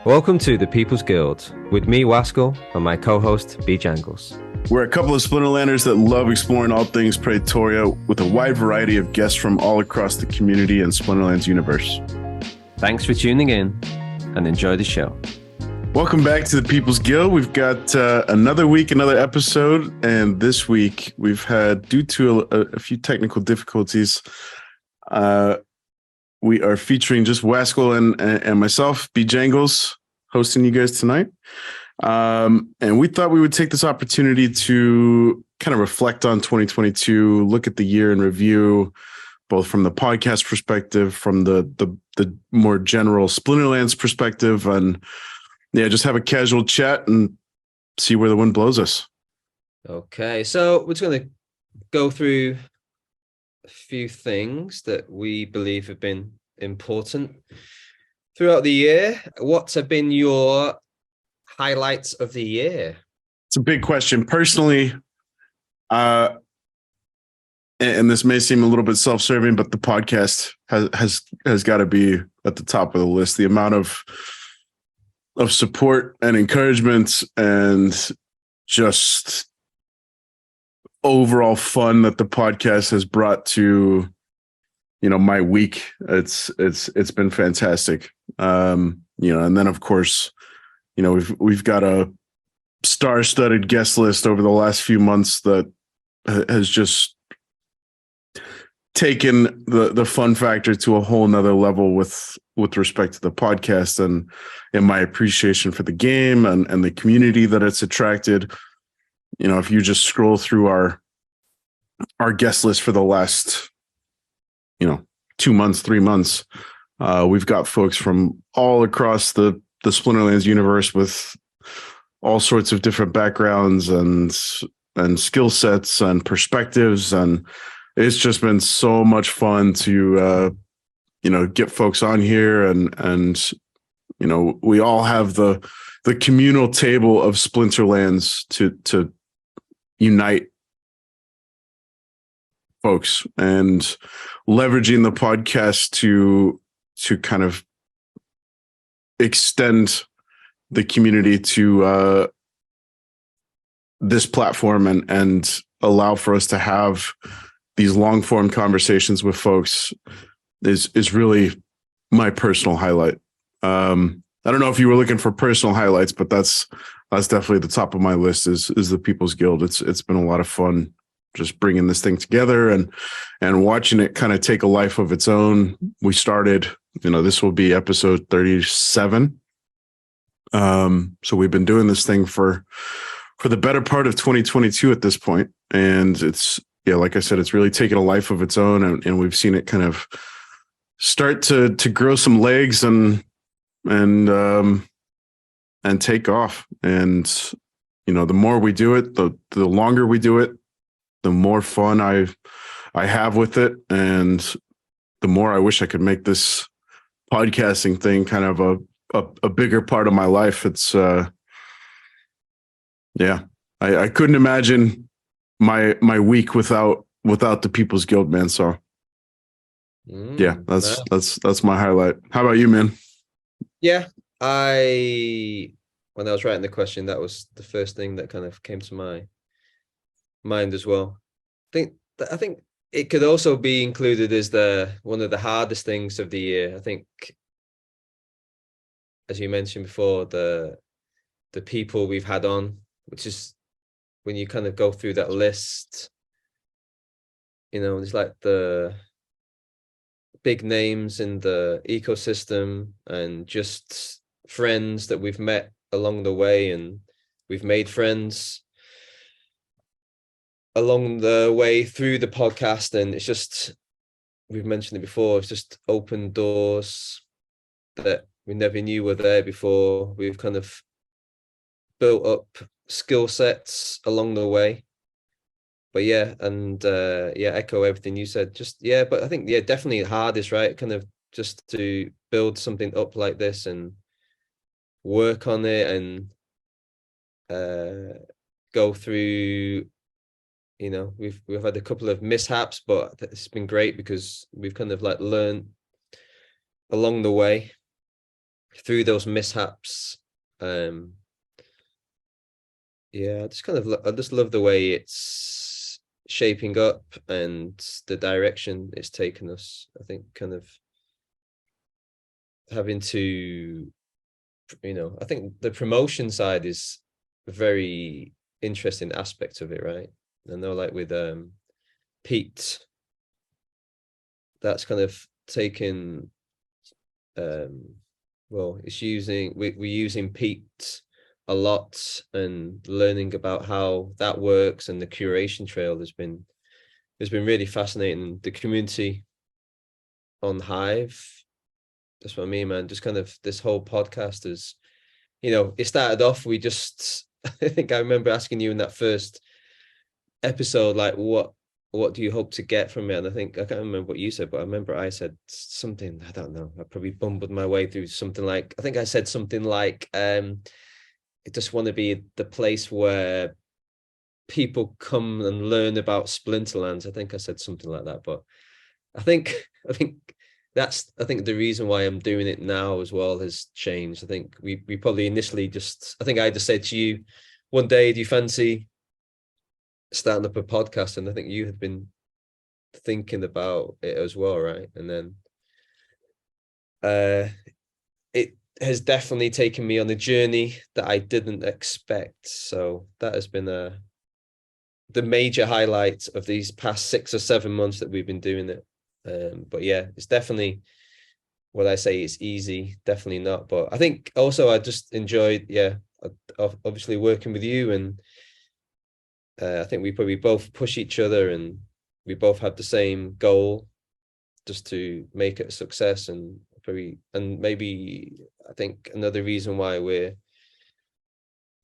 Welcome to the People's Guild with me, Wascal, and my co-host, B. Jangles. We're a couple of Splinterlanders that love exploring all things Praetoria with a wide variety of guests from all across the community and Splinterlands universe. Thanks for tuning in and enjoy the show. Welcome back to the People's Guild. We've got another week, another episode, and this week we've had, due to a few technical difficulties, we are featuring just Wascal and myself, B. Jangles, hosting you guys tonight. And we thought we would take this opportunity to kind of reflect on 2022, look at the year in review, both from the podcast perspective, from the more general Splinterlands perspective, and just have a casual chat and see where the wind blows us. Okay, so we're just going to go through a few things that we believe have been important throughout the year. What have been your highlights of the year? It's a big question. Personally, and this may seem a little bit self-serving, but the podcast has got to be at the top of the list. The amount of support and encouragement and just overall fun that the podcast has brought to my week. It's been fantastic. And then of course, we've got a star-studded guest list over the last few months that has just taken the fun factor to a whole nother level with respect to the podcast and my appreciation for the game and the community that it's attracted. If you just scroll through our guest list for the last 2 months, 3 months, we've got folks from all across the Splinterlands universe with all sorts of different backgrounds and skill sets and perspectives, and it's just been so much fun to get folks on here and we all have the communal table of Splinterlands to unite folks, and leveraging the podcast to kind of extend the community to this platform and allow for us to have these long form conversations with folks is really my personal highlight. I don't know if you were looking for personal highlights, but that's definitely the top of my list is the People's Guild. It's been a lot of fun just bringing this thing together and watching it kind of take a life of its own. We started, this will be episode 37. So we've been doing this thing for the better part of 2022 at this point. And it's, like I said, it's really taken a life of its own, and we've seen it kind of start to grow some legs and take off. And, the more we do it, the longer we do it, the more fun I have with it, and the more I wish I could make this podcasting thing kind of a bigger part of my life. It's I couldn't imagine my week without the People's Guild, man. So that's my highlight. How about you, man? Yeah, when I was writing the question, that was the first thing that kind of came to my mind as well. I think it could also be included as one of the hardest things of the year. I think, as you mentioned before, the people we've had on, which is when you kind of go through that list, it's like the big names in the ecosystem and just friends that we've met along the way, and we've made friends along the way through the podcast. And it's just, we've mentioned it before, it's just opened doors that we never knew were there before. We've kind of built up skill sets along the way. But echo everything you said. But I think definitely the hardest, right? Kind of just to build something up like this and work on it and go through. We've had a couple of mishaps, but it's been great because we've kind of like learned along the way. through those mishaps. Yeah, I just love the way it's shaping up and the direction it's taken us. I think kind of having to, I think the promotion side is a very interesting aspect of it, right? I know, like with Pete, that's kind of taken it's we're using Pete a lot and learning about how that works, and the curation trail has been really fascinating. The community on Hive, that's what I mean, man. Just kind of this whole podcast is, it started off, I think I remember asking you in that first episode, like, what do you hope to get from it? And I can't remember what you said, but I remember I said something, I don't know, I probably bumbled my way through something like, I think I said something like, I just want to be the place where people come and learn about Splinterlands. I think I said something like that, but I think the reason why I'm doing it now as well has changed. I think we probably initially I think I just said to you one day, do you fancy starting up a podcast? And I think you had been thinking about it as well, right? And then it has definitely taken me on a journey that I didn't expect. So that has been the major highlight of these past 6 or 7 months that we've been doing it. But yeah, it's definitely, what I say it's easy, definitely not. But I think also I just enjoyed, obviously working with you, and I think we probably both push each other, and we both had the same goal, just to make it a success. And maybe I think another reason why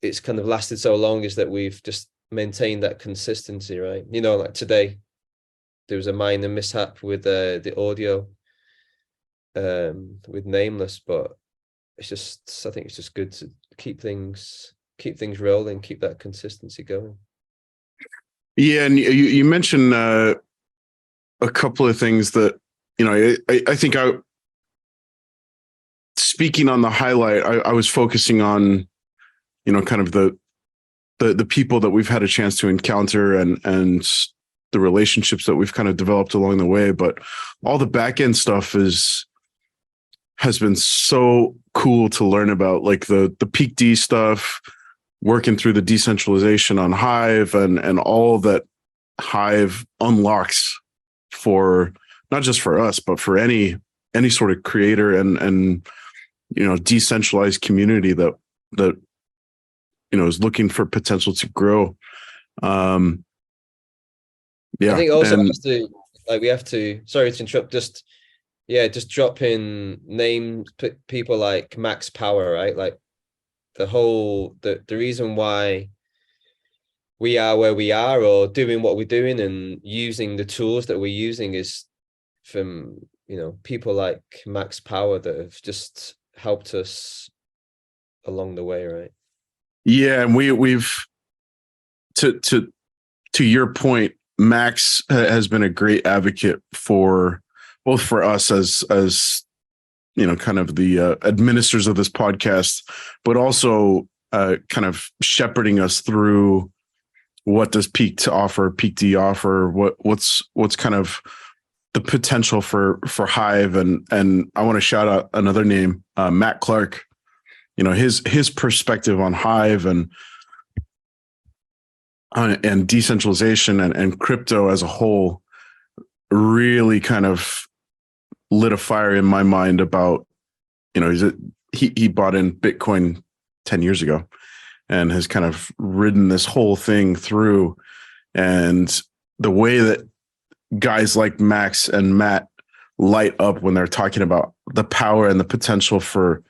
it's kind of lasted so long is that we've just maintained that consistency, right? Like today, there was a minor mishap with the audio with Nameless, but I think it's just good to keep things rolling, keep that consistency going. Yeah, and you mentioned a couple of things that, I think speaking on the highlight, I was focusing on, kind of the people that we've had a chance to encounter, and the relationships that we've kind of developed along the way. But all the back end stuff has been so cool to learn about, like the Peak D stuff, working through the decentralization on Hive, and all that Hive unlocks for not just for us, but for any sort of creator and decentralized community that is looking for potential to grow. I think also we have to, sorry to interrupt, just drop in names, people like Max Power, right? Like the reason why we are where we are, or doing what we're doing and using the tools that we're using, is from people like Max Power that have just helped us along the way, right? Yeah, and we've to your point, Max has been a great advocate for both for us as kind of the administrators of this podcast, but also kind of shepherding us through what does Peak D offer, what's kind of the potential for Hive, and I want to shout out another name, Matt Clark. His perspective on Hive and decentralization and crypto as a whole really kind of lit a fire in my mind about, he bought in Bitcoin 10 years ago and has kind of ridden this whole thing through. And the way that guys like Max and Matt light up when they're talking about the power and the potential for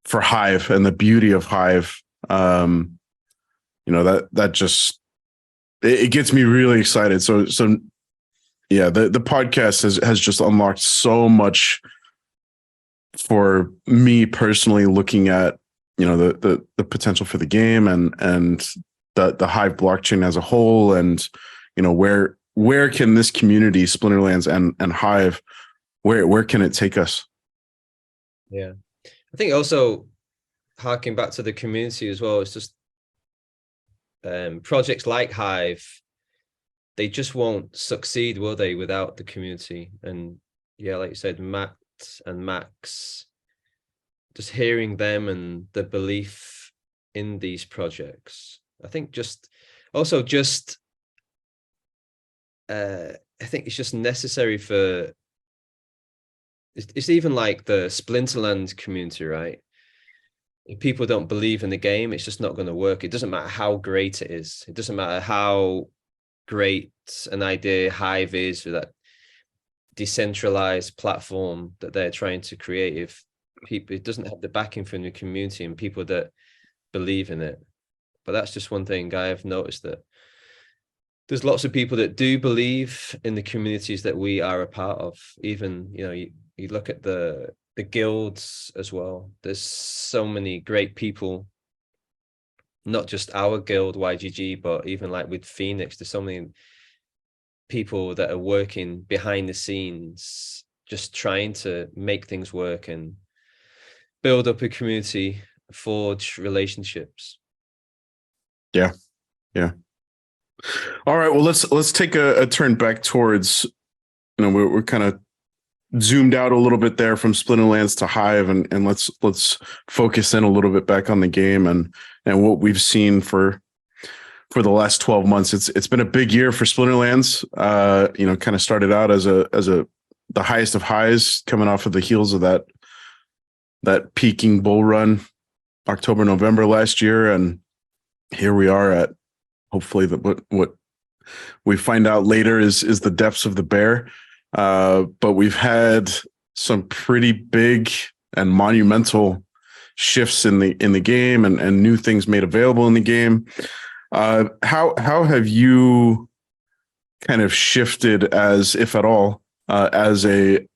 Hive and the beauty of Hive, that just, it gets me really excited. So yeah, the podcast has just unlocked so much for me personally, looking at, the potential for the game and the Hive blockchain as a whole, and, where can this community, Splinterlands and Hive, where can it take us? Yeah. I think also harking back to the community as well, it's just projects like Hive, they just won't succeed, will they, without the community? And yeah, like you said, Matt and Max, just hearing them and the belief in these projects. I think I think it's just necessary for, it's even like the Splinterland community, right? If people don't believe in the game, it's just not going to work. It doesn't matter how great it is. It doesn't matter how great an idea Hive is, for that decentralized platform that they're trying to create. If people, it doesn't have the backing from the community and people that believe in it. But that's just one thing I've noticed, that there's lots of people that do believe in the communities that we are a part of. Even, you look at the guilds as well. There's so many great people, not just our guild YGG, but even like with Phoenix, there's so many people that are working behind the scenes, just trying to make things work and build up a community, forge relationships. Yeah. All right. Well, let's take a turn back towards, we're kind of zoomed out a little bit there from Splinterlands to Hive, and let's focus in a little bit back on the game and what we've seen for the last 12 months. It's been a big year for Splinterlands. Kind of started out as the highest of highs, coming off of the heels of that peaking bull run October, November last year, and here we are at, hopefully, what we find out later is the depths of the bear. But we've had some pretty big and monumental shifts in the game, and new things made available in the game. How have you kind of shifted, as if at all, as a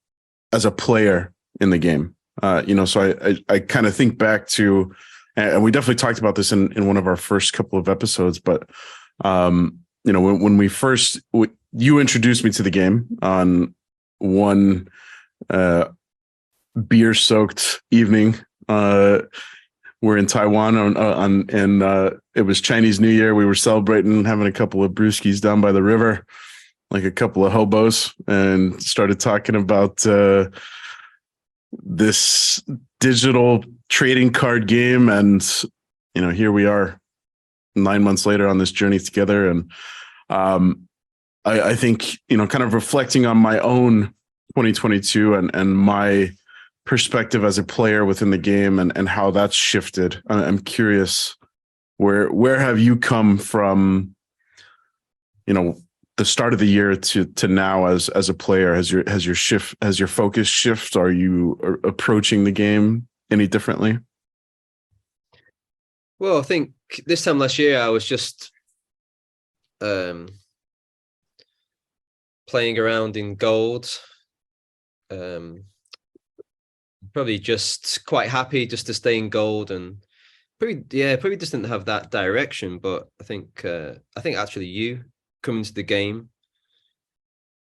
player in the game? So I kind of think back to, and we definitely talked about this in one of our first couple of episodes, but when we first, you introduced me to the game on one beer soaked evening. We're in Taiwan and it was Chinese New Year. We were celebrating, having a couple of brewskis down by the river, like a couple of hobos, and started talking about this digital trading card game. And, here we are 9 months later on this journey together. And I think, kind of reflecting on my own 2022 and my perspective as a player within the game and how that's shifted. I'm curious, where have you come from, the start of the year to now as a player? Has your focus shift? Are you approaching the game any differently? Well, I think this time last year I was just playing around in gold, probably just quite happy just to stay in gold, and probably just didn't have that direction. But I think actually you coming to the game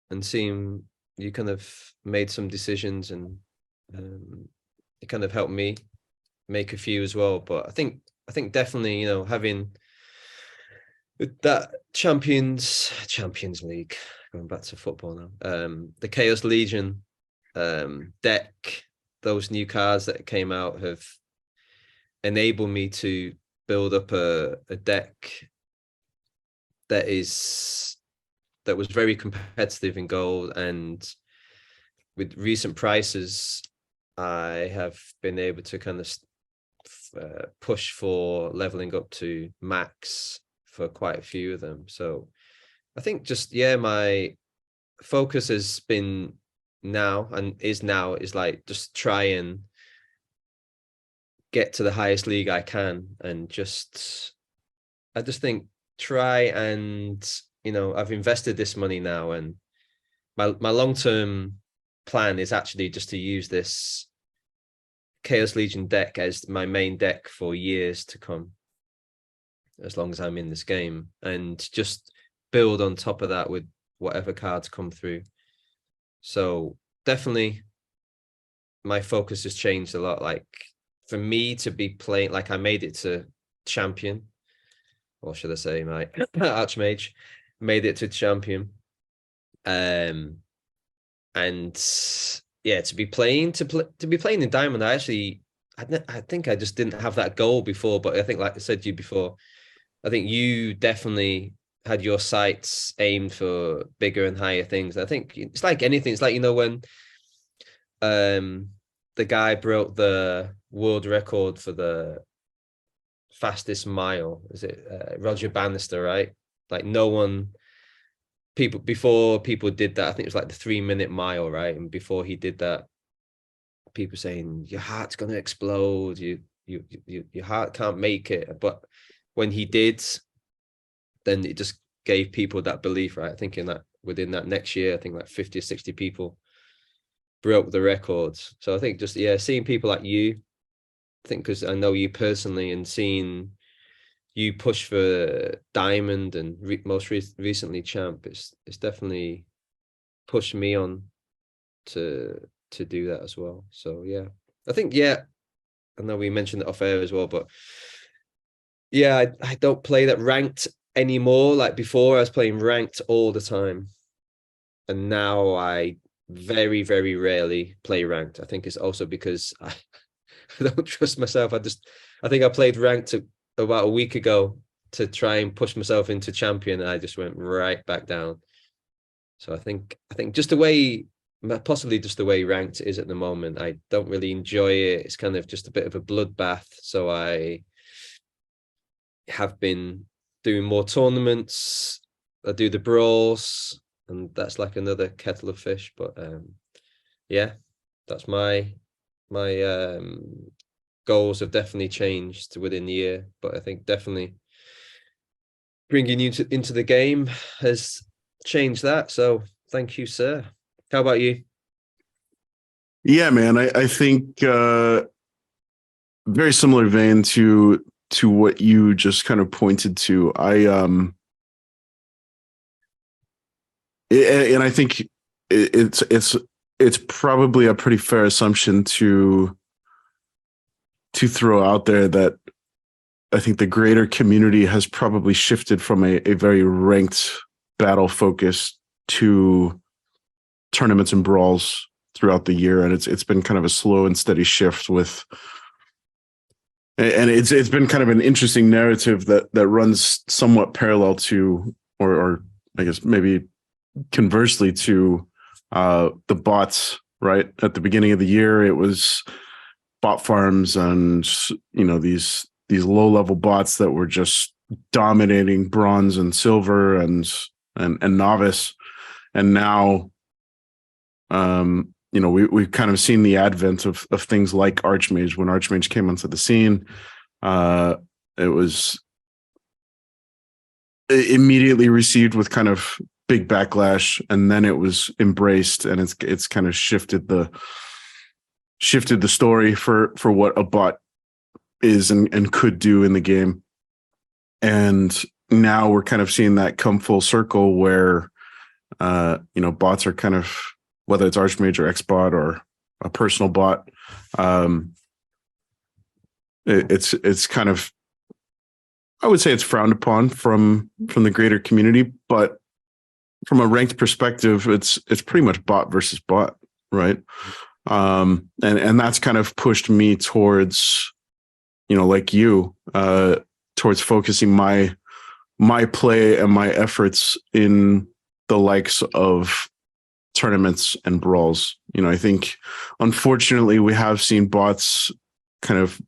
and seeing you kind of made some decisions, and it kind of helped me make a few as well. But I think definitely, having that Champions League, going back to football now, the Chaos Legion deck, those new cards that came out have enabled me to build up a deck that was very competitive in gold, and with recent prices I have been able to kind of push for leveling up to max for quite a few of them. So I think just, my focus has been is like just try and get to the highest league I can, and I just think try and, I've invested this money now, and my long-term plan is actually just to use this Chaos Legion deck as my main deck for years to come, as long as I'm in this game, and just build on top of that with whatever cards come through. So definitely my focus has changed a lot. Like for me to be playing, like I made it to champion, or should I say my archmage made it to champion. And yeah, to be playing in diamond, I think I just didn't have that goal before. But I think, like I said to you before, I think you definitely had your sights aimed for bigger and higher things. I think it's like anything. It's like, you know, when the guy broke the world record for the fastest mile. Is it Roger Bannister, right? Like no one before people did that, I think it was like the 3 minute mile, right? And before he did that, people saying your heart's gonna explode, your heart can't make it. But when he did, then it just gave people that belief, right? Thinking that within that next year, I think like 50 or 60 people broke the records. So I think just, yeah, seeing people like you, I think because I know you personally, and seeing you push for diamond and most recently champ, it's definitely pushed me on to do that as well. So yeah, I think, yeah, I know we mentioned it off air as well, but yeah, I don't play that ranked anymore. Like before, I was playing ranked all the time, and now I very, very rarely play ranked. I think it's also because I don't trust myself. I think I played ranked about a week ago to try and push myself into champion, and I just went right back down. So I think just the way, possibly just the way ranked is at the moment, I don't really enjoy it. It's kind of just a bit of a bloodbath. So I have been doing more tournaments. I do the brawls, and that's like another kettle of fish. But yeah, that's my goals have definitely changed within the year. But I think definitely bringing you into the game has changed that. So thank you, sir. How about you? Yeah, man, I think very similar vein to what you just kind of pointed to. And I think it's probably a pretty fair assumption to throw out there that I think the greater community has probably shifted from a very ranked battle focus to tournaments and brawls throughout the year, and it's been kind of a slow and steady shift with, and it's been kind of an interesting narrative that runs somewhat parallel to, or I guess maybe conversely to, the bots. Right at the beginning of the year, it was bot farms and, you know, these low level bots that were just dominating bronze and silver and novice, and now you know, we've kind of seen the advent of things like Archmage. When Archmage came onto the scene, it was immediately received with kind of big backlash, and then it was embraced, and it's kind of shifted the story for what a bot is and could do in the game. And now we're kind of seeing that come full circle where, you know, bots are kind of, whether it's Archmage or Xbot or a personal bot, it's kind of, I would say it's frowned upon from the greater community, but from a ranked perspective, it's pretty much bot versus bot, right? And that's kind of pushed me towards, you know, like you, towards focusing my play and my efforts in the likes of tournaments and brawls. You know, I think unfortunately we have seen bots kind of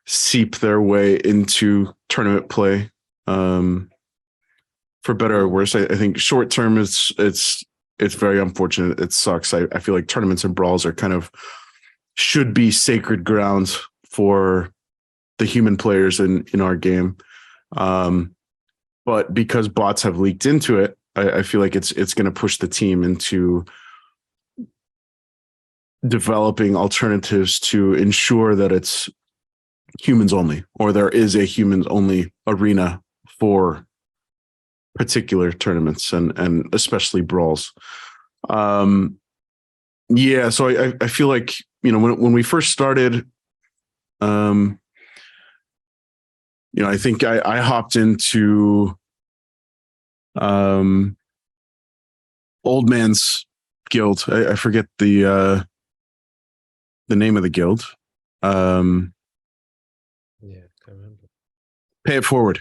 seep their way into tournament play. For better or worse, I think short term it's very unfortunate. It sucks. I feel like tournaments and brawls are kind of should be sacred grounds for the human players in our game. But because bots have leaked into it, I feel like it's going to push the team into developing alternatives to ensure that it's humans only, or there is a humans only arena for particular tournaments and especially brawls. Yeah, so I feel like, when we first started, I think I hopped into Old Man's Guild. I forget the name of the guild. Um, Yeah, can't remember. Pay It Forward,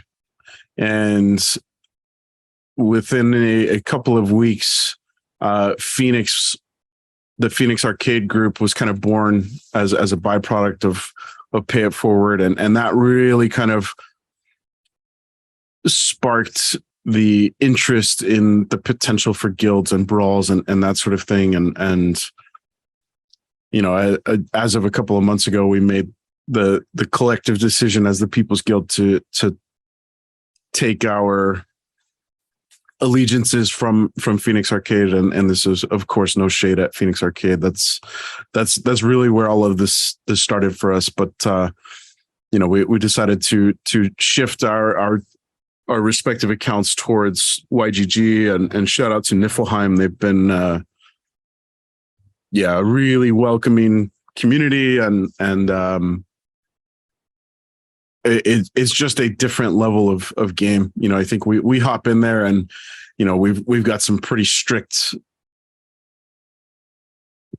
and within a couple of weeks, Phoenix, the Phoenix Arcade Group, was kind of born as a byproduct of Pay It Forward, and that really kind of sparked the interest in the potential for guilds and brawls and that sort of thing. And as of a couple of months ago, we made the collective decision as the People's Guild to take our allegiances from Phoenix Arcade, and this is, of course, no shade at Phoenix Arcade. That's really where all of this started for us. But we decided to shift our respective accounts towards YGG, and shout out to Niflheim. They've been a really welcoming community, and it's just a different level of game. I think we hop in there, and we've got some pretty strict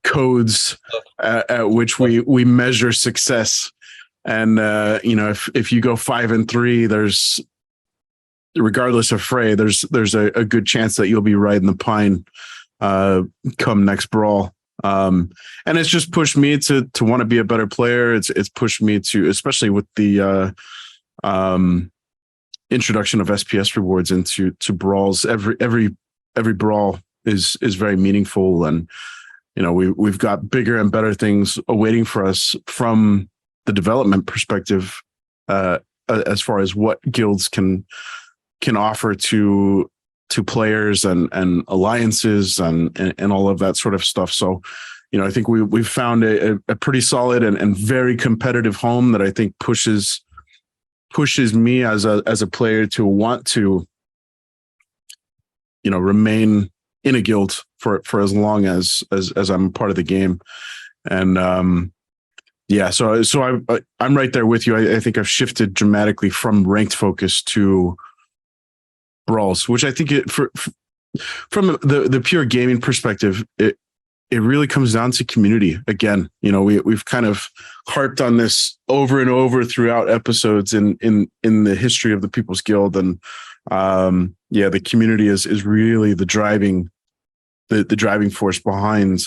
codes at which we measure success. And if you go 5-3, there's, regardless of fray, there's a good chance that you'll be riding the pine come next brawl. And it's just pushed me to want to be a better player. It's pushed me to, especially with the introduction of SPS rewards into brawls. Every brawl is very meaningful, and we've got bigger and better things awaiting for us from the development perspective, as far as what guilds can offer to players and alliances and all of that sort of stuff. So, I think we've found a pretty solid and very competitive home that I think pushes me as a player to want to, remain in a guild for as long as I'm part of the game. And so I'm right there with you. I think I've shifted dramatically from ranked focus to brawls, which I think from the pure gaming perspective, it really comes down to community. Again, we've kind of harped on this over and over throughout episodes in the history of the People's Guild. And the community is really the driving force behind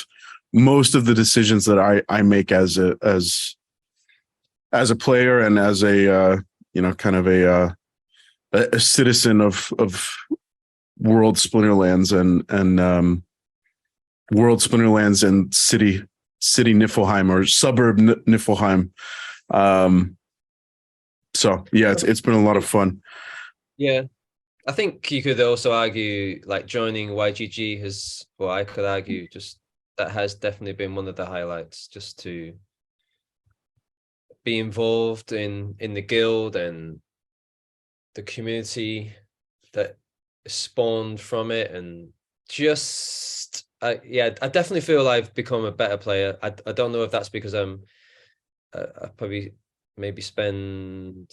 most of the decisions that I make as a player, and as a kind of a citizen of World Splinterlands and World Splinterlands and city Niflheim, or suburb Niflheim. So yeah, it's been a lot of fun. Yeah, I think you could also argue, like, joining YGG has, well, I could argue just that has definitely been one of the highlights, just to be involved in the guild and the community that spawned from it. And just I definitely feel I've become a better player. I don't know if that's because I probably maybe spend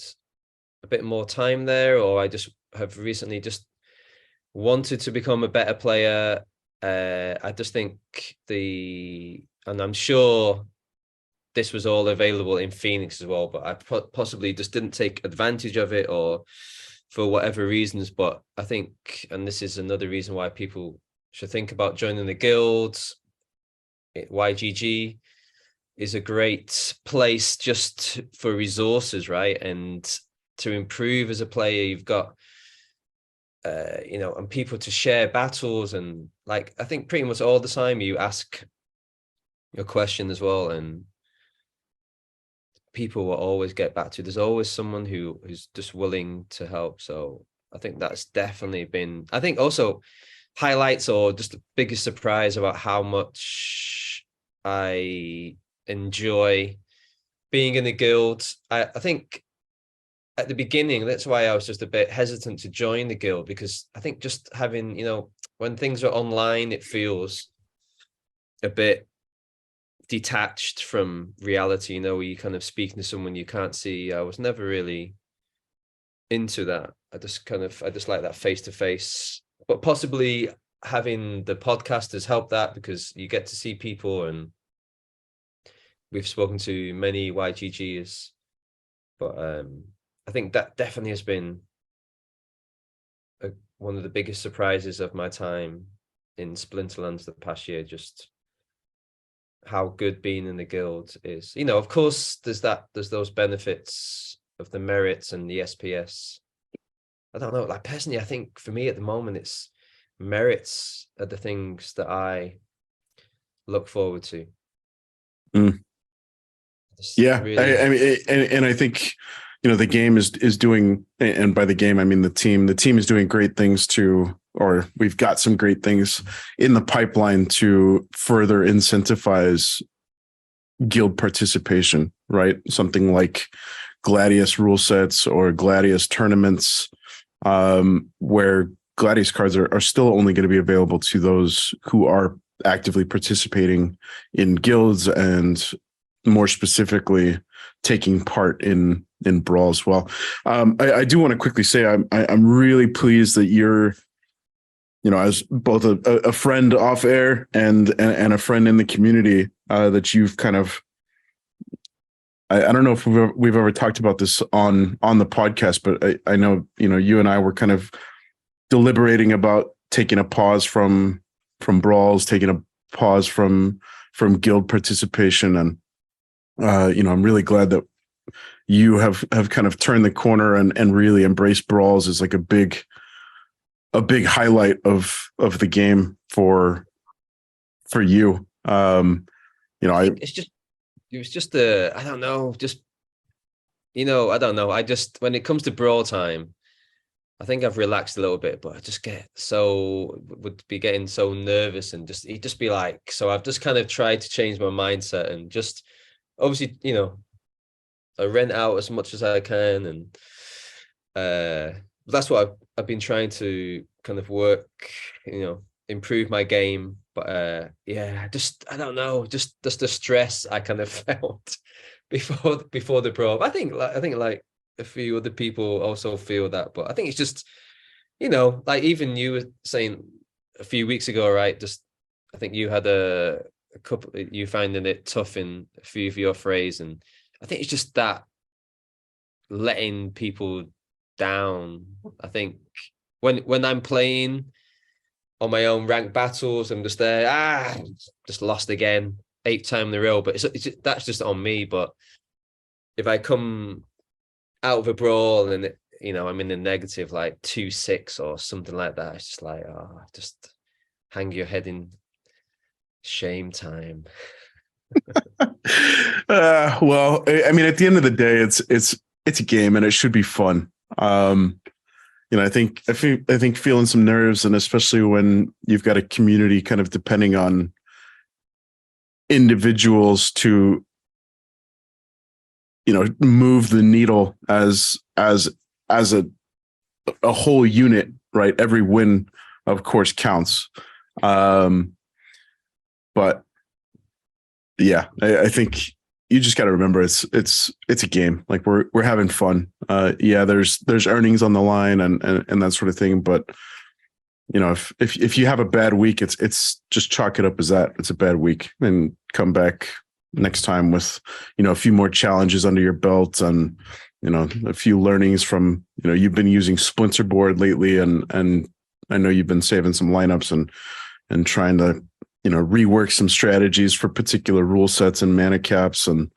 a bit more time there, or I just have recently just wanted to become a better player. I just think and I'm sure this was all available in Phoenix as well, but I possibly just didn't take advantage of it, or for whatever reasons. But I think, and this is another reason why people should think about joining the guilds, YGG is a great place just for resources, right? And to improve as a player, you've got and people to share battles, and, like, I think pretty much all the time you ask your question as well, and people will always get back to you. There's always someone who's just willing to help. So I think that's definitely been, I think, also highlights, or just the biggest surprise about how much I enjoy being in the guild. I think at the beginning, that's why I was just a bit hesitant to join the guild, because I think just having, when things are online, it feels a bit detached from reality, where you kind of speaking to someone you can't see. I was never really into that. I just like that face to face, but possibly having the podcast has helped that, because you get to see people, and we've spoken to many YGGs, but I think that definitely has been one of the biggest surprises of my time in Splinterlands the past year, just how good being in the guild is. Of course, there's those benefits of the merits and the SPS. I don't know, like personally, I think for me at the moment, it's merits are the things that I look forward to. Yeah, really... I mean, and I think the game is doing, and by the game I mean the team. The team is doing great things or we've got some great things in the pipeline to further incentivize guild participation. Right, something like Gladius rule sets or Gladius tournaments, where Gladius cards are still only going to be available to those who are actively participating in guilds, and more specifically taking part in brawls. Well, I do want to quickly say I'm really pleased that you're, as both a friend off air and a friend in the community, that you've kind of, I don't know if we've ever talked about this on the podcast, but I know, you and I were kind of deliberating about taking a pause from brawls, taking a pause from guild participation. And I'm really glad that you have kind of turned the corner and really embraced brawls as like a big highlight of the game for you. It was just I don't know, I don't know. When it comes to brawl time, I think I've relaxed a little bit, but I just would be getting so nervous, and it'd just be like, so I've just kind of tried to change my mindset, and just obviously, I rent out as much as I can, and that's what I've been trying to kind of work, improve my game. But I don't know, just the stress I kind of felt before the pro. I think like a few other people also feel that, but I think it's just, like even you were saying a few weeks ago, right? I think you had a couple, you finding it tough in a few of your phrase, and I think it's just that letting people down. I think when I'm playing on my own ranked battles, I'm just there, just lost again, 8th time in a row. But that's just on me. But if I come out of a brawl and I'm in the negative, like 2-6 or something like that, it's just like, just hang your head in shame time. Well, I mean, at the end of the day, it's a game, and it should be fun. I think feeling some nerves, and especially when you've got a community kind of depending on individuals to, move the needle as a whole unit, right? Every win, of course, counts. But yeah, I think you just got to remember it's a game. Like we're having fun. There's earnings on the line and that sort of thing. But if you have a bad week, it's just chalk it up as that. It's a bad week, and come back next time with a few more challenges under your belt, and a few learnings from you've been using Splinter board lately, and I know you've been saving some lineups and trying to rework some strategies for particular rule sets and mana caps. And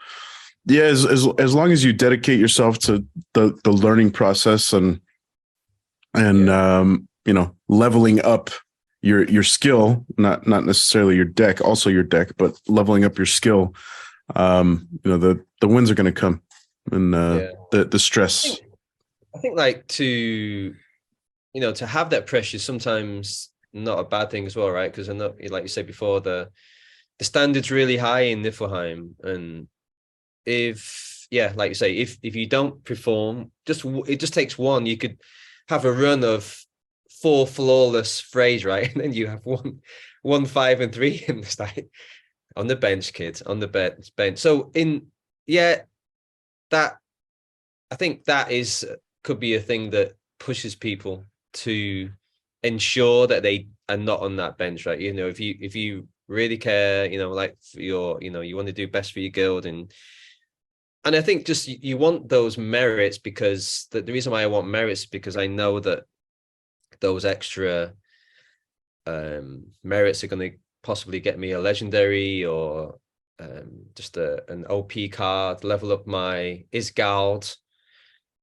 as long as you dedicate yourself to the learning process and leveling up your skill, not necessarily your deck, also your deck, but leveling up your skill, the wins are going to come, and the stress. I think like to have that pressure sometimes not a bad thing as well, right? Because I know, like you said before, the standard's really high in Niflheim, and like you say, if you don't perform, it just takes one. You could have a run of 4 flawless frays, right? And then you have 1, 5, and 3 in the state. On the bench, kid. On the bench. So yeah, that I think that could be a thing that pushes people to ensure that they are not on that bench, right? You know, if you really care, you know, like for your, you know, you want to do best for your guild, and I think just you want those merits, because the reason why I want merits is because I know that those extra merits are going to possibly get me a legendary, or just an OP card, level up my Isgard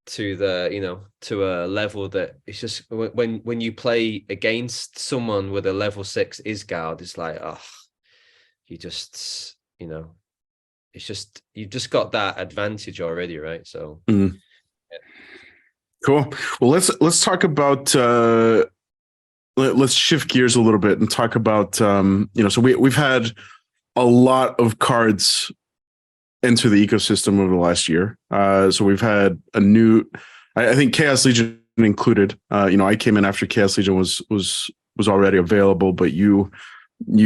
to the, you know, to a level that it's just when you play against someone with a level 6 Isgard, it's like, oh, you just, you know, it's just, you've just got that advantage already, right? So yeah. Cool. Well, let's talk about let's shift gears a little bit and talk about you know, so we've had a lot of cards enter the ecosystem over the last year. So we've had a new, I think Chaos Legion included. You know, I came in after Chaos Legion was already available, but you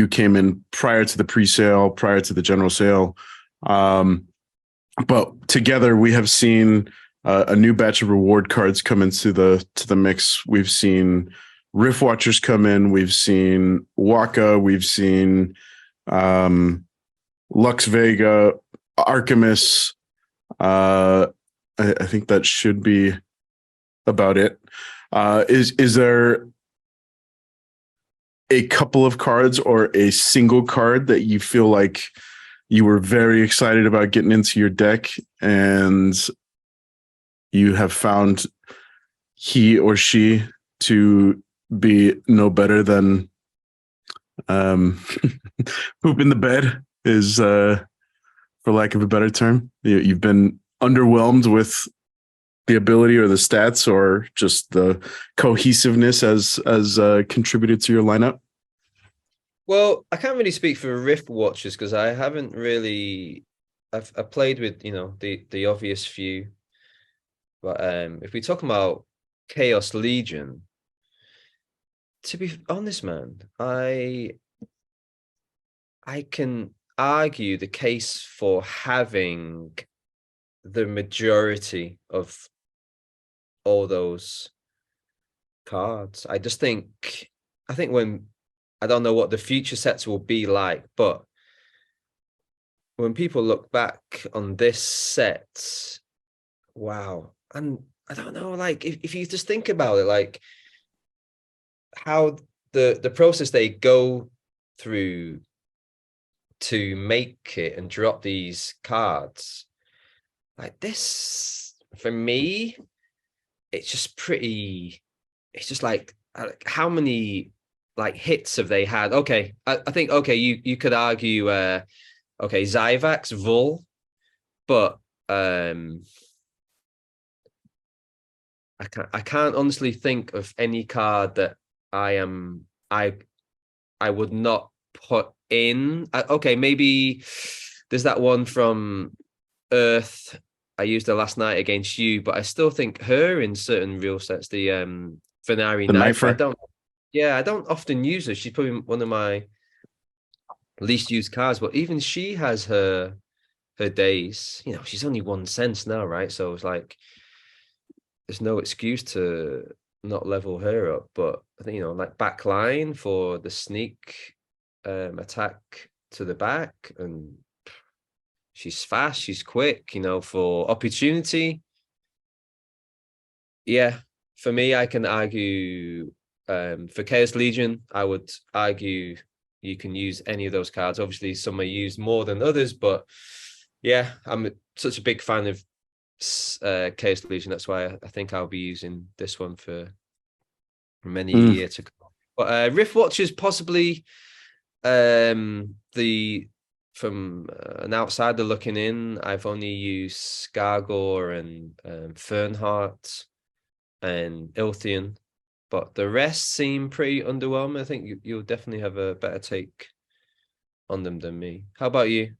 came in prior to the pre-sale, prior to the general sale. But together we have seen a new batch of reward cards come into the mix. We've seen Rift Watchers come in. We've seen Waka. We've seen Lux Vega, Artemis. I think that should be about it. Is there a couple of cards or a single card that you feel like you were very excited about getting into your deck, and you have found he or she to be no better than poop in the bed, is for lack of a better term? You've been underwhelmed with the ability or the stats or just the cohesiveness as contributed to your lineup? Well, I can't really speak for Rift Watchers because I haven't really. I've played with, you know, the obvious few, but if we talk about Chaos Legion, to be honest, man, I can argue the case for having the majority of all those cards. I think when, I don't know what the future sets will be like, but when people look back on this set, wow. And I don't know, like if you just think about it, like how the process they go through to make it and drop these cards, like this, for me, it's just pretty, it's just like how many like hits have they had? Okay, I think, okay, you could argue okay, Zyvax, Vul, but I can't honestly think of any card that I would not put in. Okay, maybe there's that one from Earth. I used her last night against you, but I still think her in certain real sets, the Venari The Knife. Knifer? I don't often use her. She's probably one of my least used cards, but even she has her days. You know, she's only 1 cent now, right? So it's like there's no excuse to not level her up. But I think, you know, like backline for the sneak attack to the back, and she's fast, she's quick, you know, for opportunity. Yeah, for me, I can argue for Chaos Legion, I would argue you can use any of those cards. Obviously, some are used more than others, but yeah, I'm such a big fan of Chaos Legion. That's why I think I'll be using this one for many a year to come. But Rift Watchers, possibly the from an outsider looking in, I've only used Skargor and Fernheart and Ilthian, but the rest seem pretty underwhelming. I think you'll definitely have a better take on them than me. How about you?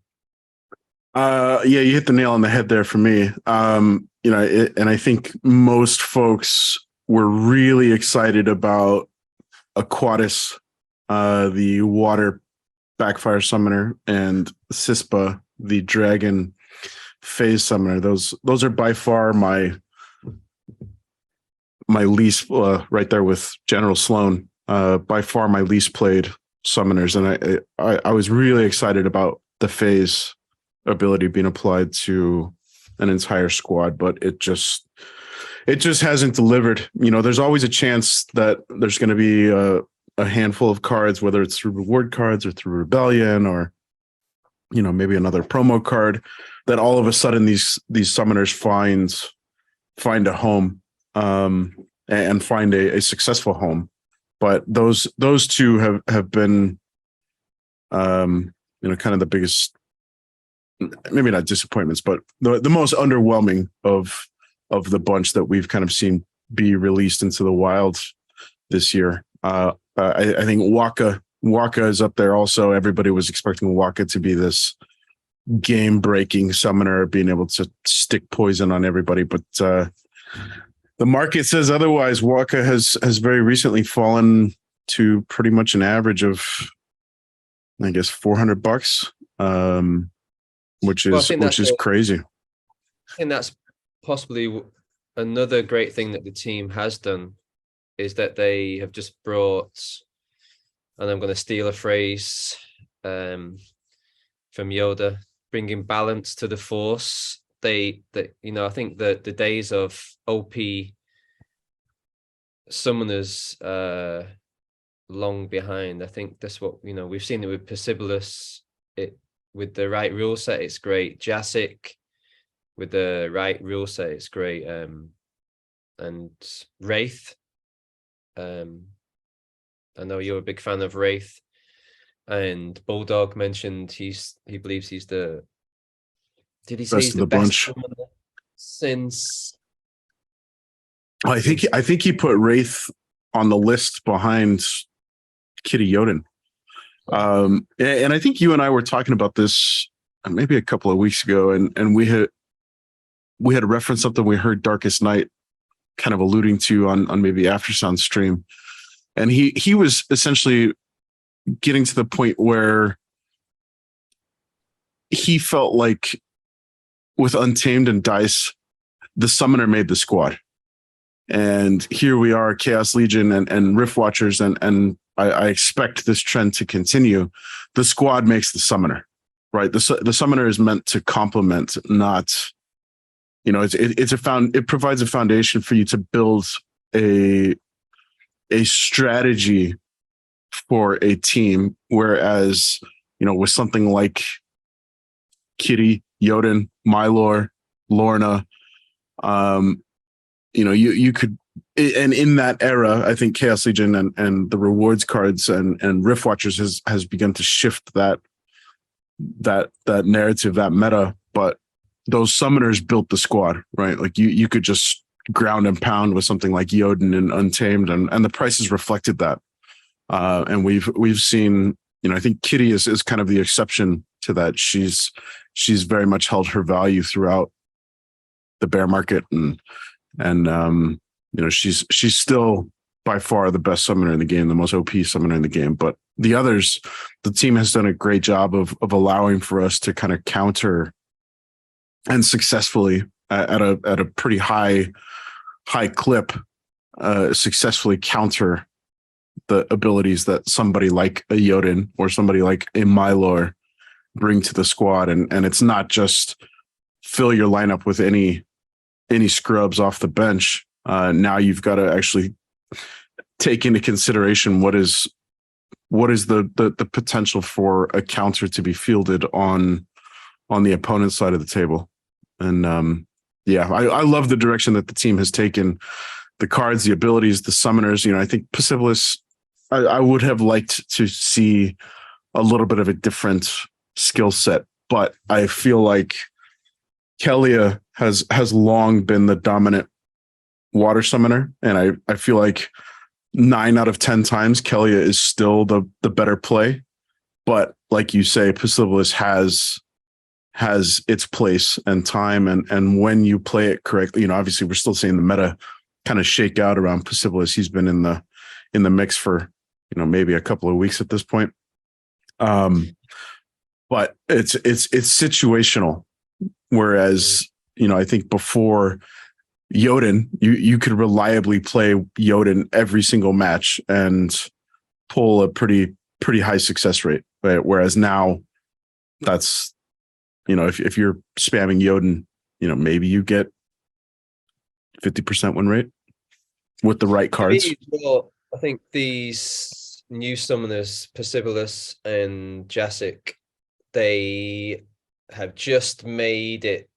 Yeah, you hit the nail on the head there for me. You know, and I think most folks were really excited about Aquatis, the water Backfire Summoner, and Cispa, the Dragon Phase Summoner. Those are by far my least, right there with General Sloan, by far my least played summoners. And I was really excited about the Phase ability being applied to an entire squad, but it just hasn't delivered. There's always a chance that there's going to be a handful of cards, whether it's through reward cards or through Rebellion or maybe another promo card, that all of a sudden these summoners find a home, and find a successful home. But those two have been kind of the biggest, maybe not disappointments, but the most underwhelming of the bunch that we've kind of seen be released into the wild this year. I think Waka is up there also. Everybody was expecting Waka to be this game-breaking summoner, being able to stick poison on everybody, but the market says otherwise. Waka has very recently fallen to pretty much an average of, I guess, $400, which is crazy. I think that's possibly another great thing that the team has done, is that they have just brought, and I'm going to steal a phrase from Yoda, bringing balance to the force. I think that the days of OP summoners long behind. I think that's what we've seen it with Persibolus. With the right rule set, it's great. Jassic with the right rule set, it's great. And Wraith. I know you're a big fan of Wraith, and Bulldog mentioned he believes he's the. Did he say he's the best bunch since? I think he put Wraith on the list behind Kitty Yoden. And I think you and I were talking about this maybe a couple of weeks ago, and we had referenced something we heard Darkest Night kind of alluding to on maybe Aftersound stream. And he was essentially getting to the point where he felt like with Untamed and Dice, the summoner made the squad. And here we are, Chaos Legion and Rift Watchers, and I expect this trend to continue. The squad makes the summoner, right? The summoner is meant to complement, not, it provides a foundation for you to build a strategy for a team. Whereas, with something like Kitty, Yoden, Mylor, Lorna, you could, and in that era, I think Chaos Legion and the rewards cards and Rift Watchers has begun to shift that narrative, that meta. But those summoners built the squad, right? Like you could just ground and pound with something like Yoden and Untamed, and the prices reflected that. And we've seen, I think Kitty is kind of the exception to that. She's very much held her value throughout the bear market, and she's still by far the best summoner in the game, the most OP summoner in the game. But the others, the team has done a great job of allowing for us to kind of counter, and successfully at a pretty high clip, successfully counter the abilities that somebody like a Yoden or somebody like a Mylor bring to the squad. And it's not just fill your lineup with any scrubs off the bench. Now you've got to actually take into consideration what is the potential for a counter to be fielded on the opponent's side of the table. And I love the direction that the team has taken. The cards, the abilities, the summoners. I think Persibolus, I would have liked to see a little bit of a different skill set, but I feel like Kelia has long been the dominant water summoner, and I feel like 9 out of 10 times Kelia is still the better play. But like you say, Persibolus has its place and time, and when you play it correctly, obviously we're still seeing the meta kind of shake out around Persibolus. He's been in the mix for maybe a couple of weeks at this point. But it's situational. Whereas, I think before Jotun, you could reliably play Jotun every single match and pull a pretty high success rate. Right? Whereas now, that's if you're spamming Jotun, maybe you get 50% win rate with the right cards. Me, well, I think these new summoners, Percivalus and Jasic, they have just made it.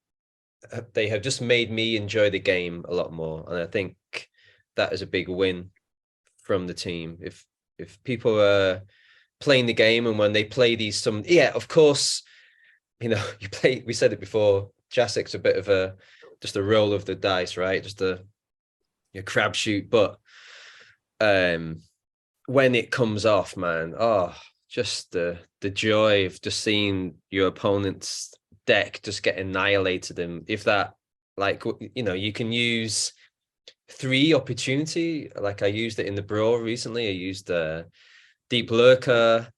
They have just made me enjoy the game a lot more, and I think that is a big win from the team. If people are playing the game, and when they play these, of course, you play. We said it before. Jasic's a bit of just a roll of the dice, right? Just a crapshoot, but when it comes off, man, just the joy of just seeing your opponent's deck just get annihilated. And if that, you can use 3 opportunity, like I used it in the Brawl recently. I used Deep Lurker,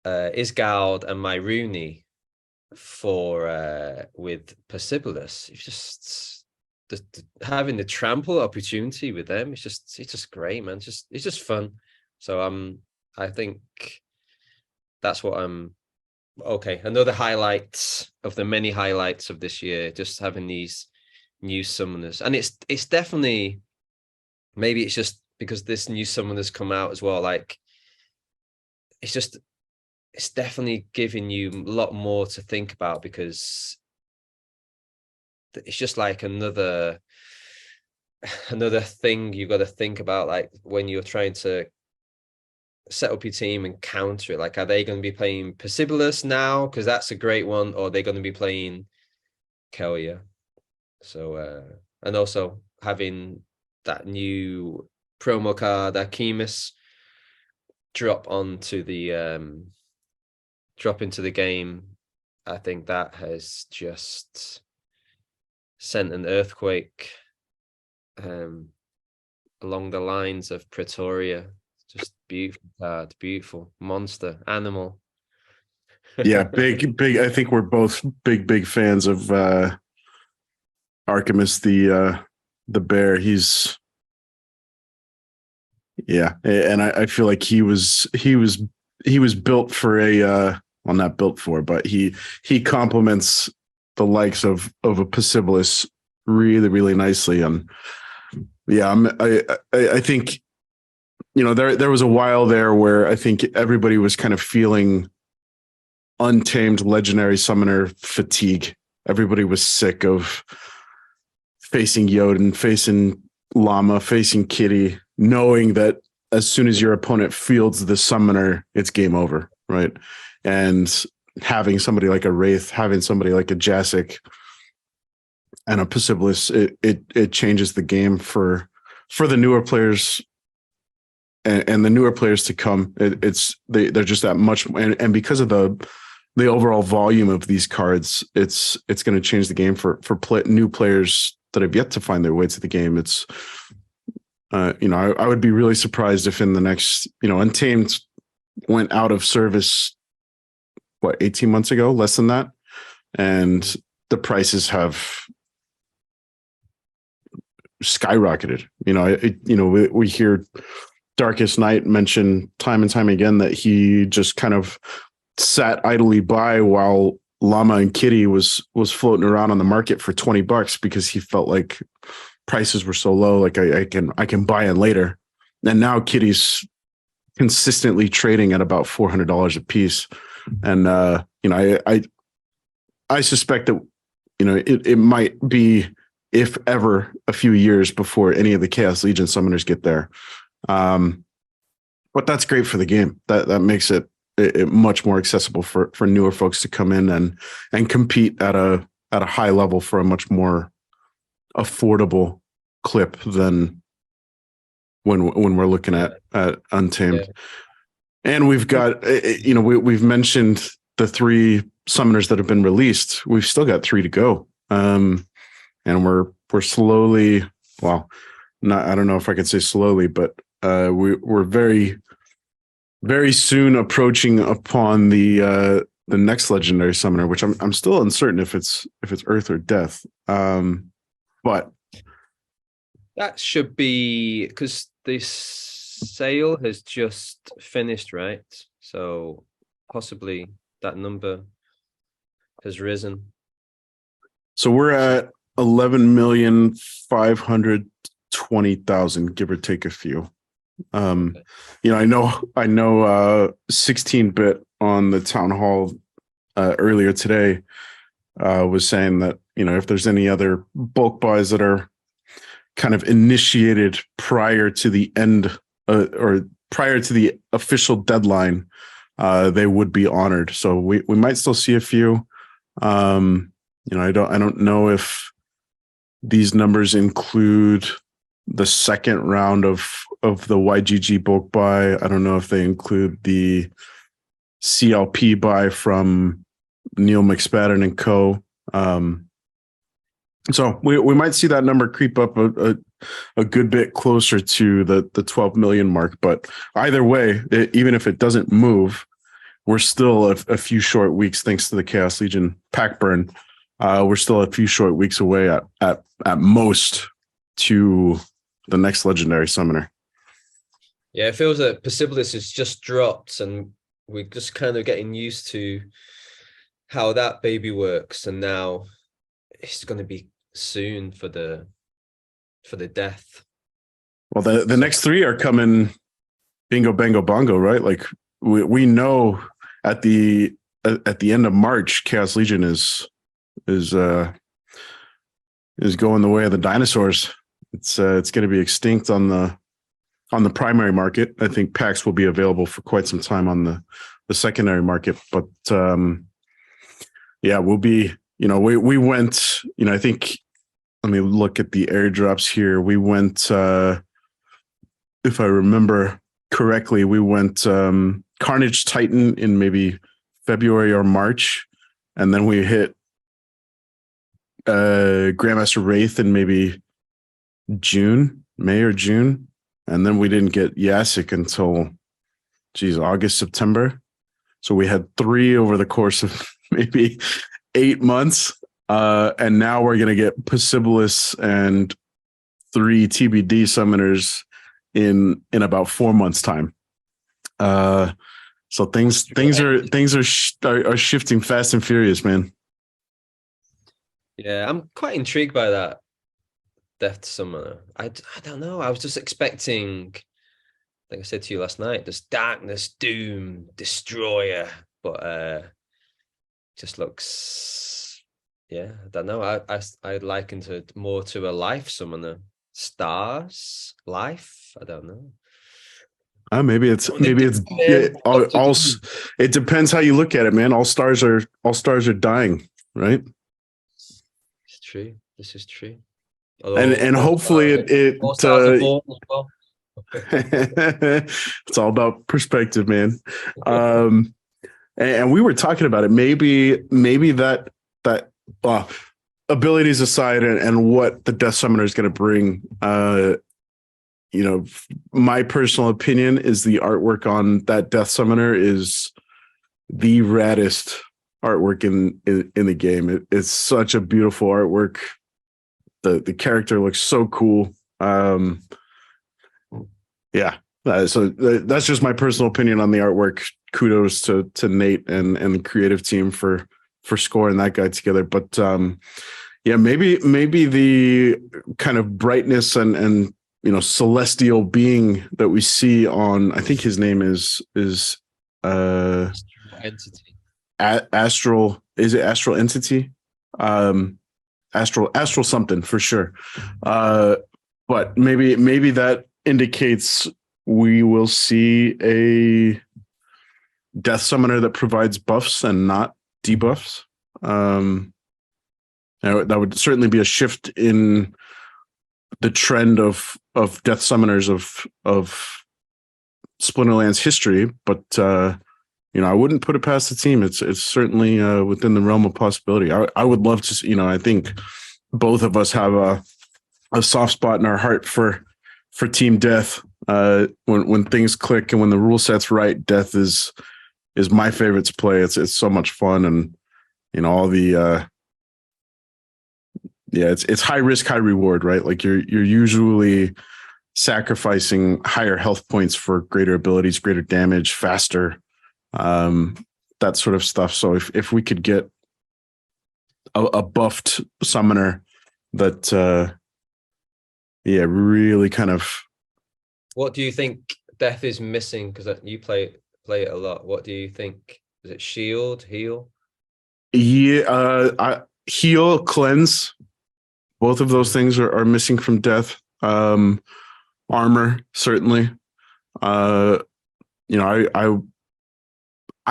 Isgald, and my Rooney for with Percivalus. It's just having the trample opportunity with them. It's just great, man. It's just fun. So I think that's what I'm okay. Another highlight of the many highlights of this year, just having these new summoners. And it's definitely, maybe it's just because this new summoners come out as well. Like it's definitely giving you a lot more to think about, because it's just like another thing you got to think about, like when you're trying to set up your team and counter it. Like, are they going to be playing Percivalus now, because that's a great one, or are they going to be playing Kelia? So and also having that new promo card Archimus drop into the game, I think that has just sent an earthquake along the lines of Pretoria. Just beautiful card, beautiful monster animal. Yeah, big. I think we're both big fans of Archimus, the bear. He's and I feel like he was built for well, not built for, but he complements the likes of a Percivalus really nicely. And I think there was a while there where I think everybody was kind of feeling untamed legendary summoner fatigue. Everybody was sick of facing Jotun, facing Llama, facing Kitty, knowing that as soon as your opponent fields the summoner, it's game over, right? And having somebody like a Wraith, having somebody like a Jasic and a Percivalus, it changes the game for the newer players and the newer players to come. They're just that much, and because of the overall volume of these cards, it's going to change the game for new players that have yet to find their way to the game. It's I would be really surprised if in the next, Untamed went out of service 18 months ago, less than that, and the prices have skyrocketed. We hear Darkest Night mention time and time again that he just kind of sat idly by while Llama and Kitty was floating around on the market for $20 because he felt like prices were so low. Like I can buy it later. And now Kitty's consistently trading at about $400 a piece. And I suspect that it might be, if ever, a few years before any of the Chaos Legion summoners get there. But that's great for the game. That makes it much more accessible for newer folks to come in and compete at a high level for a much more affordable clip than when we're looking at Untamed. Yeah. And we've got we've mentioned the 3 summoners that have been released. We've still got 3 to go, and we're slowly. Well, I don't know if I could say slowly, but we're very very soon approaching upon the next legendary summoner, which I'm still uncertain if it's Earth or Death. But That should be because this sale has just finished, right? So possibly that number has risen. so we're at 11,520,000, give or take a few. Okay. I know 16-bit on the town hall earlier today was saying that, if there's any other bulk buys that are kind of initiated prior to the end or prior to the official deadline, they would be honored. So we might still see a few. I don't know if these numbers include the second round of the YGG bulk buy. I don't know if they include the CLP buy from Neil McSpadden and co. So we might see that number creep up a good bit closer to the 12 million mark. But either way, even if it doesn't move, we're still a few short weeks, thanks to the Chaos Legion pack burn. We're still a few short weeks away at most to the next legendary summoner. Yeah, it feels that Persepolis has just dropped, and we're just kind of getting used to how that baby works, and now it's going to be soon for the death. Well, the next three are coming bingo bango bongo, right? Like we know at the end of March, Chaos Legion is going the way of the dinosaurs. It's going to be extinct on the primary market. I think packs will be available for quite some time on the secondary market, but we'll be. We went. I think. Let me look at the airdrops here. We went. If I remember correctly, we went Carnage Titan in maybe February or March, and then we hit Grandmaster Wraith in maybe May or June, and then we didn't get Yasik until August, September. So we had 3 over the course of maybe 8 months, and now we're gonna get Persepolis and 3 TBD summoners in about 4 months time. So things are shifting fast and furious, man. Yeah, I'm quite intrigued by that Death Summoner. I don't know. I was just expecting, like I said to you last night, this Darkness, Doom, Destroyer, but just looks, I don't know. I likened it more to a Life Summoner. Stars, Life. I don't know. Maybe it's it depends how you look at it, man. All stars are dying, right? It's true. This is true. And hopefully it's all about perspective, man. And we were talking about it. Maybe that abilities aside, and what the Death Summoner is going to bring. My personal opinion is the artwork on that Death Summoner is the raddest artwork in the game. It's such a beautiful artwork. The character looks so cool. So that's just my personal opinion on the artwork. Kudos to Nate and the creative team for scoring that guy together. But maybe the kind of brightness and celestial being that we see on, I think his name is Entity. Astral. Is it Astral Entity? Astral something for sure. But maybe that indicates we will see a Death Summoner that provides buffs and not debuffs. That would certainly be a shift in the trend of Death Summoners of Splinterlands history, but I wouldn't put it past the team. It's certainly within the realm of possibility. I would love to. I think both of us have a soft spot in our heart for Team Death. When things click and when the rule set's right, Death is my favorite to play. It's so much fun, and all the it's high risk, high reward, right? Like you're usually sacrificing higher health points for greater abilities, greater damage, faster, that sort of stuff. So if we could get a buffed summoner that really kind of. What do you think Death is missing? Because you play it a lot. What do you think? Is it shield, heal? Yeah, heal, cleanse. Both of those things are missing from Death. Armor, certainly. I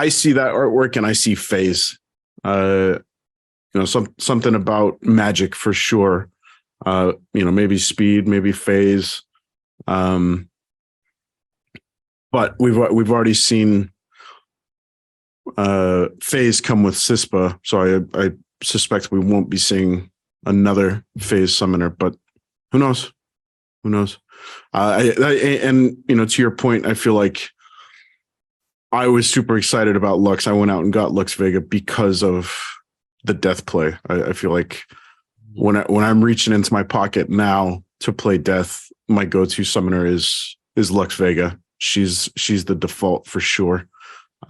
see that artwork and I see phase. Something about magic for sure. Maybe speed, maybe phase. But we've already seen phase come with Cispa, so I suspect we won't be seeing another phase summoner. But who knows? Who knows? And to your point, I feel like I was super excited about Lux. I went out and got Lux Vega because of the Death play. I feel like when I'm reaching into my pocket now to play Death, my go-to summoner is Lux Vega. She's the default for sure.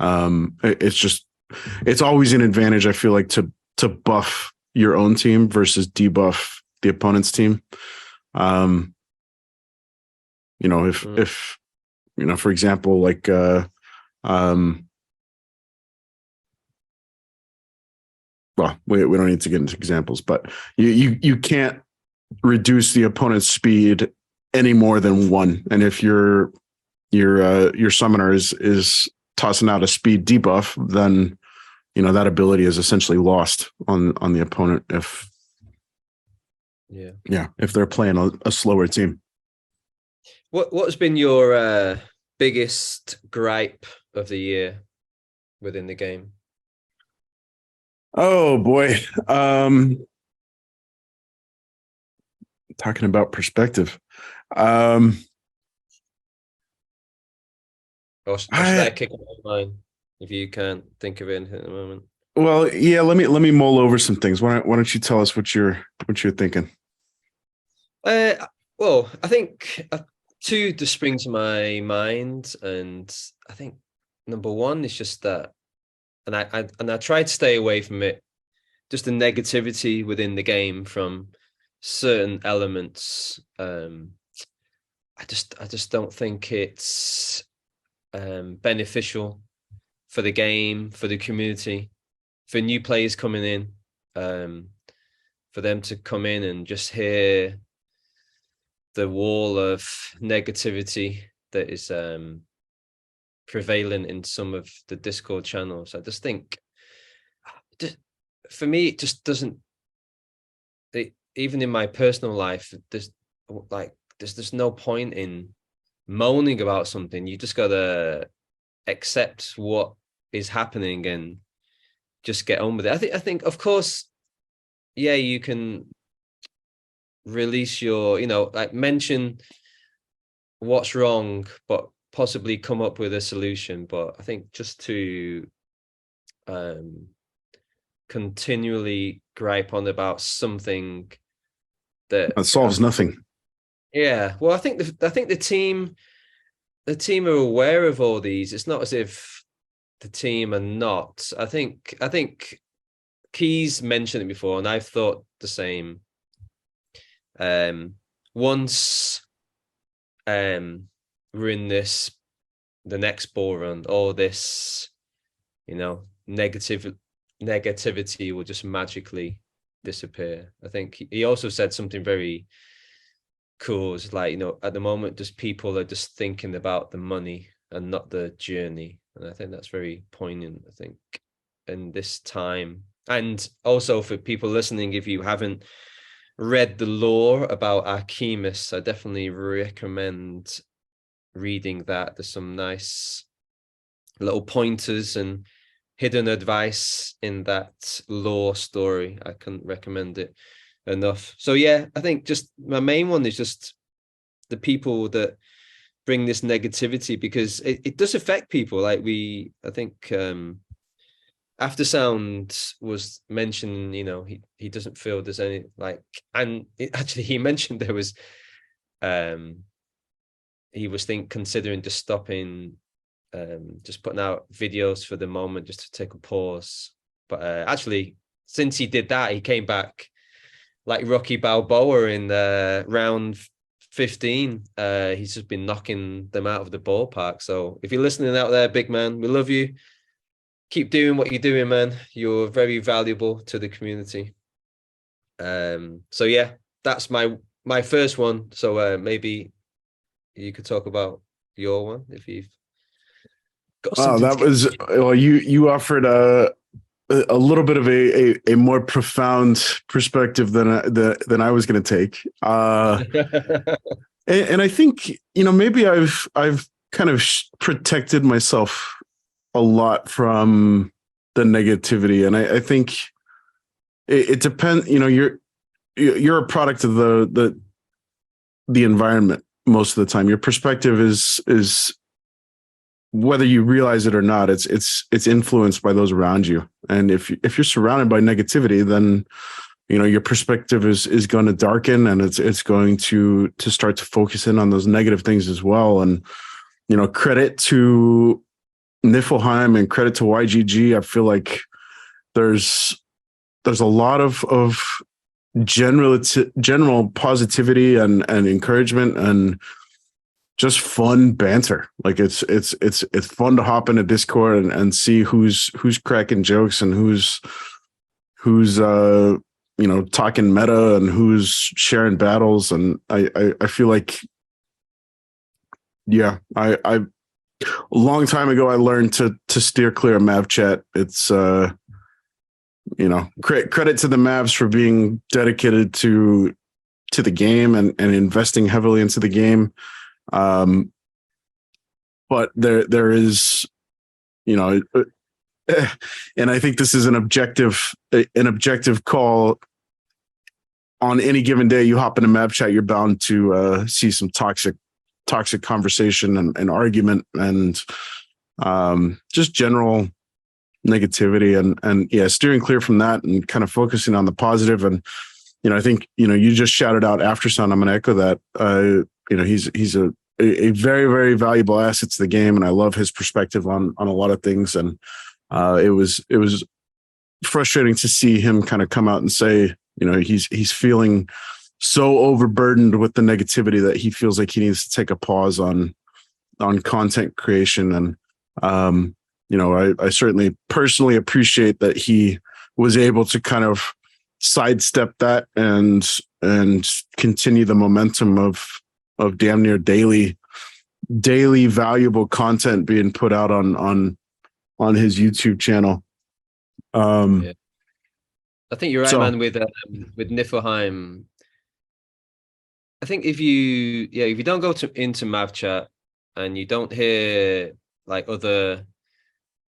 It's always an advantage, I feel like, to buff your own team versus debuff the opponent's team. If for example, like well, we don't need to get into examples, but you can't reduce the opponent's speed any more than one. And if your summoner is tossing out a speed debuff, then that ability is essentially lost on the opponent if they're playing a slower team. What's been your biggest gripe of the year within the game? Oh boy. Talking about perspective. Or should I kick off mine if you can't think of it at the moment? Well, yeah, let me mull over some things. Why don't you tell us what you're thinking? Well, I think two just spring to my mind, and I think number one is just that, and I try to stay away from it, just the negativity within the game from certain elements. I just don't think it's beneficial for the game, for the community, for new players coming in, for them to come in and just hear the wall of negativity that is prevalent in some of the Discord channels. I just think, for me, it just doesn't. Even in my personal life, there's no point in moaning about something. You just gotta accept what is happening and just get on with it. I think of course, yeah, you can release your, mention what's wrong, but possibly come up with a solution. But I think just to continually gripe on about something that solves nothing. Yeah, well, I think the team are aware of all these. It's not as if the team are not. I think Keys mentioned it before, and I've thought the same. Once we're in the next ball run, all this, negativity will just magically disappear. I think he also said something very cool. It's like, at the moment, just people are just thinking about the money and not the journey. And I think that's very poignant, I think, in this time. And also for people listening, if you haven't read the lore about Archimus, I definitely recommend reading that. There's some nice little pointers and hidden advice in that lore story. I couldn't recommend it enough. So yeah, I think just my main one is just the people that bring this negativity, because it does affect people. Like I think After Sound was mentioned, you know, he doesn't feel there's any like, and actually he mentioned there was, he was considering just stopping, just putting out videos for the moment, just to take a pause. But actually, since he did that, he came back like Rocky Balboa in round 15. He's just been knocking them out of the ballpark. So if you're listening out there, big man, we love you. Keep doing what you're doing, man. You're very valuable to the community. So yeah, that's my first one. So maybe you could talk about your one if you've got something. That was, well, you offered a little bit of a more profound perspective than I was going to take. And I think, you know, maybe I've kind of protected myself a lot from the negativity, and I think it depends. You know, you're a product of the environment most of the time. Your perspective is whether you realize it or not, it's influenced by those around you. And if you're surrounded by negativity, then, you know, your perspective is going to darken, and it's going to start to focus in on those negative things as well. And, you know, credit to Niflheim and credit to YGG. I feel like there's a lot of general positivity and encouragement and just fun banter. Like it's fun to hop into Discord and see who's cracking jokes and who's you know, talking meta and who's sharing battles. And I feel like, yeah, I a long time ago I learned to steer clear of Mav chat. It's you know, credit to the Mavs for being dedicated to the game and investing heavily into the game. But there is, you know, and I think this is an objective call. On any given day, you hop into map chat, you're bound to see some toxic conversation and argument and just general negativity and yeah, steering clear from that and kind of focusing on the positive. And, you know, I think, you know, you just shouted out After Sound. I'm going to echo that. You know, he's a very, very valuable asset to the game, and I love his perspective on a lot of things. And it was frustrating to see him kind of come out and say, you know, he's feeling so overburdened with the negativity that he feels like he needs to take a pause on content creation. And you know, I certainly personally appreciate that he was able to kind of sidestep that and continue the momentum of damn near daily valuable content being put out on his YouTube channel. Yeah. I think you're right, man. With Niflheim, I think if you don't go into Mav chat and you don't hear like other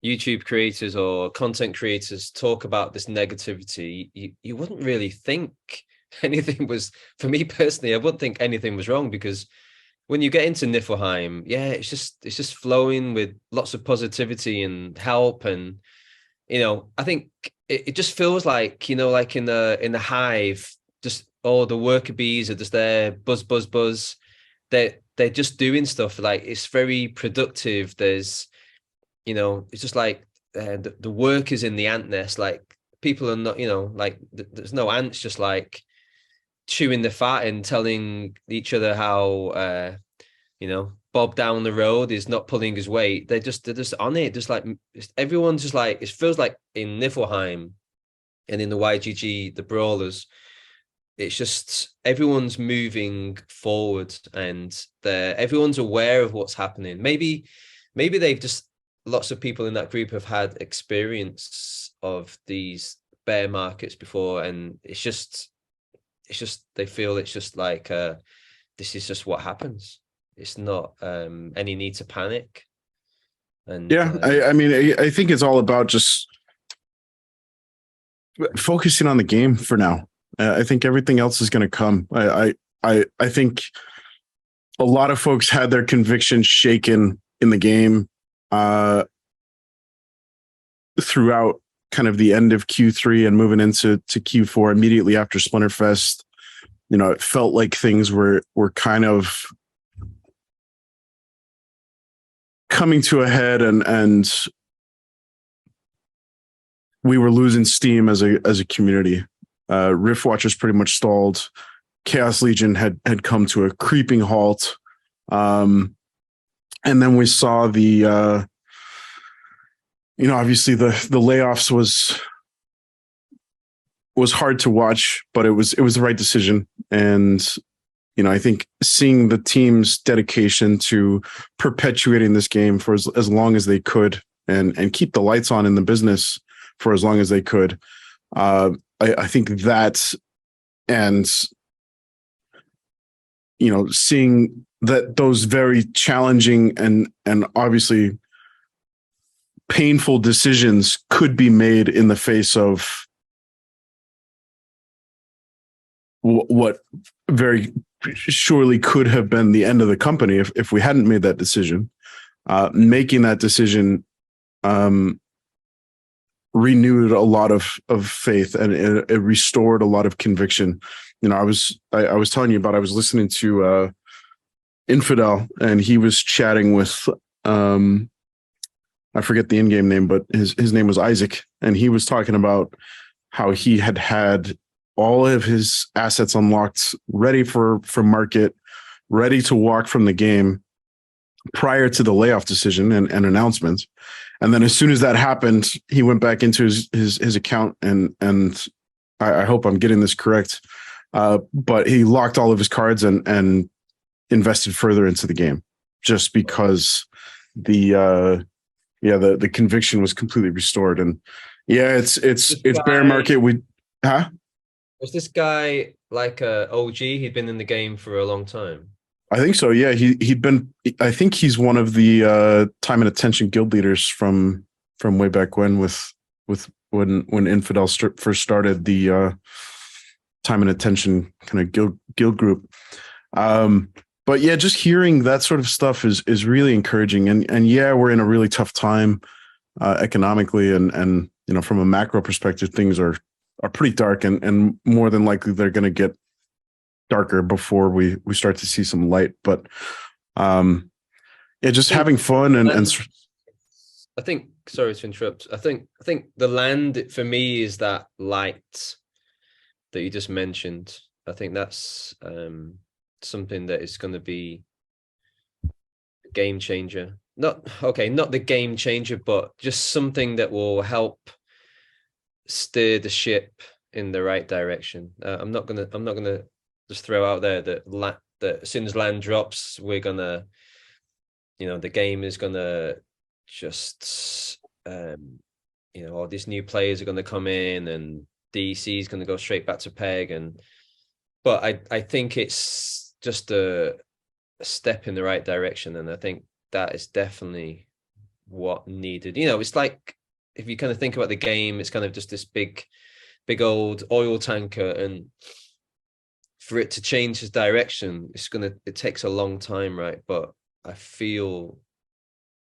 YouTube creators or content creators talk about this negativity, you wouldn't really think anything was, for me personally, I wouldn't think anything was wrong, because when you get into Niflheim, yeah, it's just flowing with lots of positivity and help. And, you know, I think it just feels like, you know, like in the hive, just all the worker bees are just there, buzz. They're just doing stuff. Like, it's very productive. There's, you know, it's just like the work is in the ant nest. Like, people are not, you know, like there's no ants just like chewing the fat and telling each other how, you know, Bob down the road is not pulling his weight. They're just on it. Just like everyone's just like, it feels like in Niflheim and in the YGG, the brawlers, it's just everyone's moving forward and everyone's aware of what's happening. Maybe they've just, lots of people in that group have had experience of these bear markets before, and it's just they feel it's just like this is just what happens. It's not any need to panic. And yeah, I mean, I think it's all about just focusing on the game for now. I think everything else is going to come. I think a lot of folks had their convictions shaken in the game throughout kind of the end of Q3 and moving into Q4 immediately after Splinterfest. It felt like things were kind of coming to a head, and we were losing steam as a community. Rift Watchers pretty much stalled. Chaos Legion had come to a creeping halt. And then we saw the obviously the layoffs was hard to watch, but it was the right decision. And I think seeing the team's dedication to perpetuating this game for as long as they could and keep the lights on in the business for as long as they could, I think that, and seeing that those very challenging and obviously painful decisions could be made in the face of what very surely could have been the end of the company if we hadn't made that decision. Making that decision renewed a lot of faith, and it restored a lot of conviction. I was telling you about, I was listening to Infidel, and he was chatting with I forget the in-game name, but his name was Isaac, and he was talking about how he had all of his assets unlocked, ready for market, ready to walk from the game prior to the layoff decision and announcements. And then as soon as that happened, he went back into his account and I hope I'm getting this correct, but he locked all of his cards and invested further into the game just because the conviction was completely restored. And it's bear market. Was this guy like a OG? He'd been in the game for a long time. I think so. Yeah, he'd been. I think he's one of the time and attention guild leaders from way back when, with when Infidel first started the time and attention kind of guild group. But yeah, just hearing that sort of stuff is really encouraging. And yeah, we're in a really tough time economically, and from a macro perspective, things are pretty dark, and more than likely they're going to get darker before we start to see some light. But just having fun and I think, sorry to interrupt, I think the land for me is that light that you just mentioned. I think that's something that is going to be a game changer. Not the game changer, but just something that will help steer the ship in the right direction. I'm not gonna just throw out there that as soon as land drops, we're gonna, the game is gonna just, all these new players are gonna come in, and DC is gonna go straight back to peg. But I think it's just a step in the right direction, and I think that is definitely what needed. It's like, if you kind of think about the game, it's kind of just this big old oil tanker, and for it to change its direction, it takes a long time, right? But I feel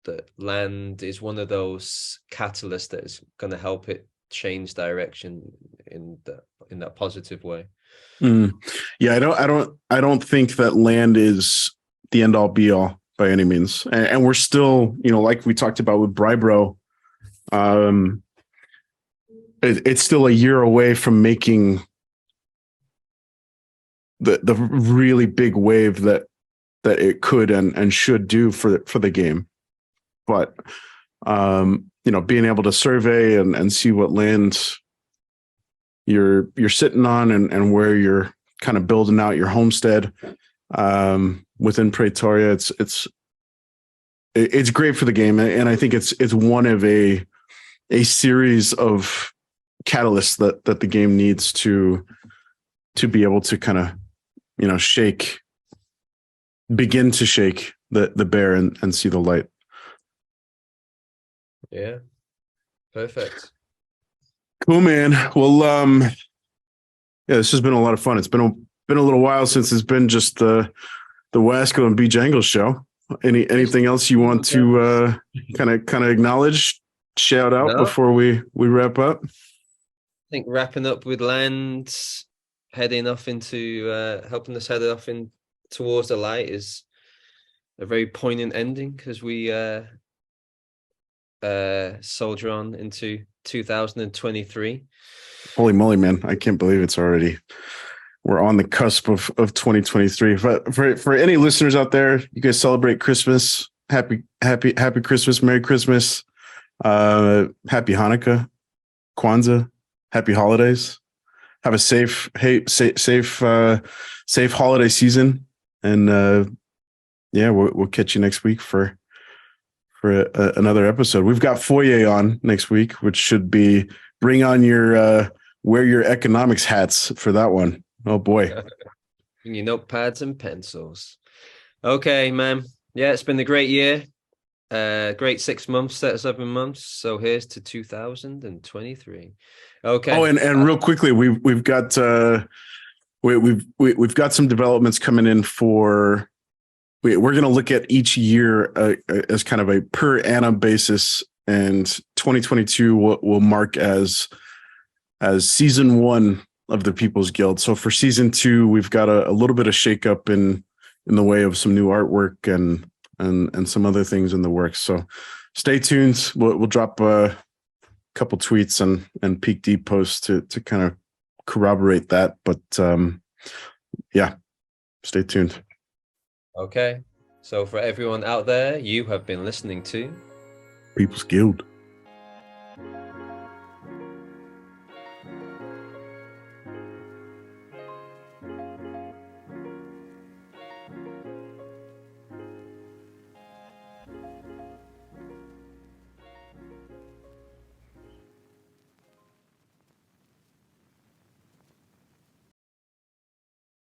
that land is one of those catalysts that is going to help it change direction in that positive way. Yeah, I don't think that land is the end all be all by any means, and we're still, like we talked about with Bribro, it's still a year away from making the really big wave that it could and should do for the game. But being able to survey and see what land you're sitting on and where you're kind of building out your homestead within Praetoria, it's great for the game, and I think it's one of a series of catalysts that the game needs to be able to kind of begin to shake the bear and see the light. Yeah, perfect. Cool, man. Well, this has been a lot of fun. It's been a little while since it's been just the the Wasco and B Jangle show. Anything else you want to kind of acknowledge, shout out before we wrap up? I think wrapping up with land, heading off into helping us head off in towards the light is a very poignant ending as we soldier on into 2023. Holy moly, man! I can't believe we're on the cusp of 2023. For any listeners out there, you guys celebrate Christmas. Happy Christmas, Merry Christmas, Happy Hanukkah, Kwanzaa, Happy Holidays. Have a safe holiday season, and we'll catch you next week for another episode. We've got Foyer on next week, which should be bring on your wear your economics hats for that one. Oh boy. Bring your notepads and pencils. Okay, man. Yeah, it's been a great year. Great 6 months, 7 months. So here's to 2023. Okay. Oh, and real quickly, we've got we've got some developments coming in for. We're going to look at each year as kind of a per annum basis, and 2022 will mark as season 1 of the People's Guild. So for season 2, we've got a little bit of shakeup in the way of some new artwork and some other things in the works. So stay tuned. We'll drop a couple tweets and Peak Deep posts to kind of corroborate that. But stay tuned. Okay. So for everyone out there, you have been listening to People's Guild.